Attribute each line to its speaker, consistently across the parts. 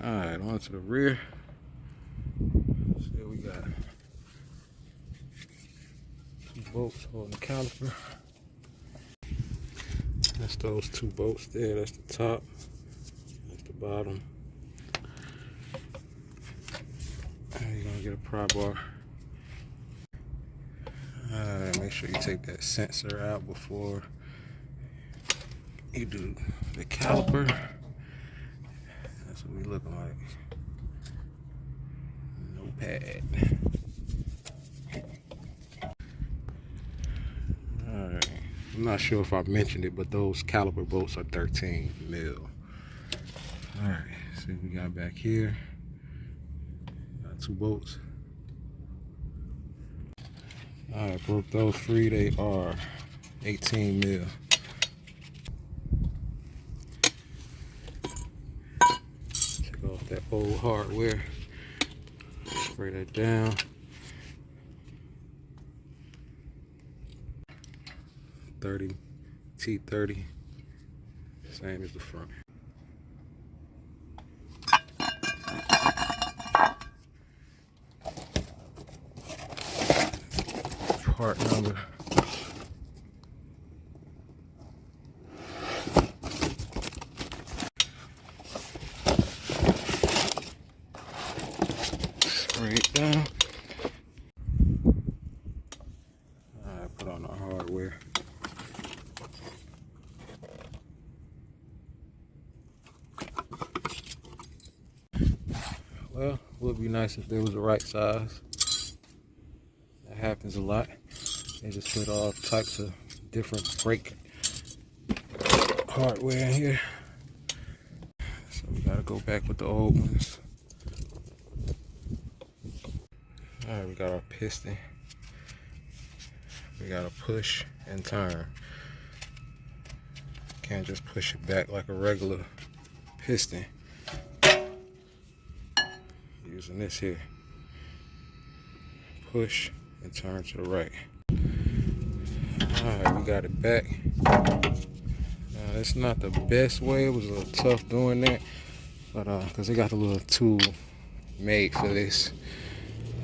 Speaker 1: Alright, on to the rear. So we got 2 bolts holding the caliper. That's those 2 bolts there. That's the top. That's the bottom. And you're gonna get a pry bar. Alright, make sure you take that sensor out before you do the caliper. That's what we looking like. No pad. Alright. I'm not sure if I mentioned it, but those caliper bolts are 13 mil. Alright, see what we got back here. Got 2 bolts. Alright, broke those free. They are 18 mil. Take off that old hardware. Spray that down. 30 T30, same as the front. Part number. Spray it down. Alright, put on our hardware. Well, it would be nice if there was the right size. That happens a lot. They just put all types of different brake hardware in here. So we gotta go back with the old ones. Alright, we got our piston. We gotta push and turn. Can't just push it back like a regular piston. Using this here. Push and turn to the right. Alright, we got it back. Now, it's not the best way. It was a little tough doing that, but because they got the little tool made for this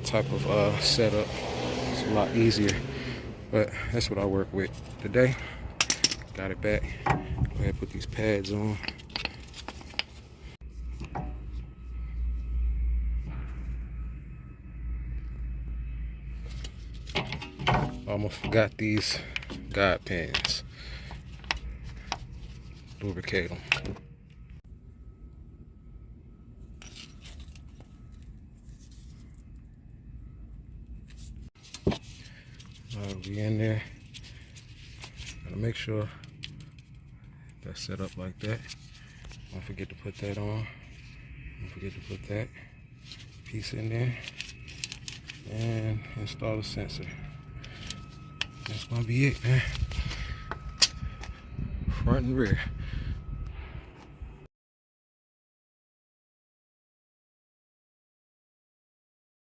Speaker 1: type of setup. It's a lot easier, but that's what I work with today. Got it back. Go ahead and put these pads on. Almost forgot these guide pins. Lubricate them. We in there. Gotta make sure that's set up like that. Don't forget to put that on. Don't forget to put that piece in there. And install the sensor. That's gonna be it, man. Front and rear.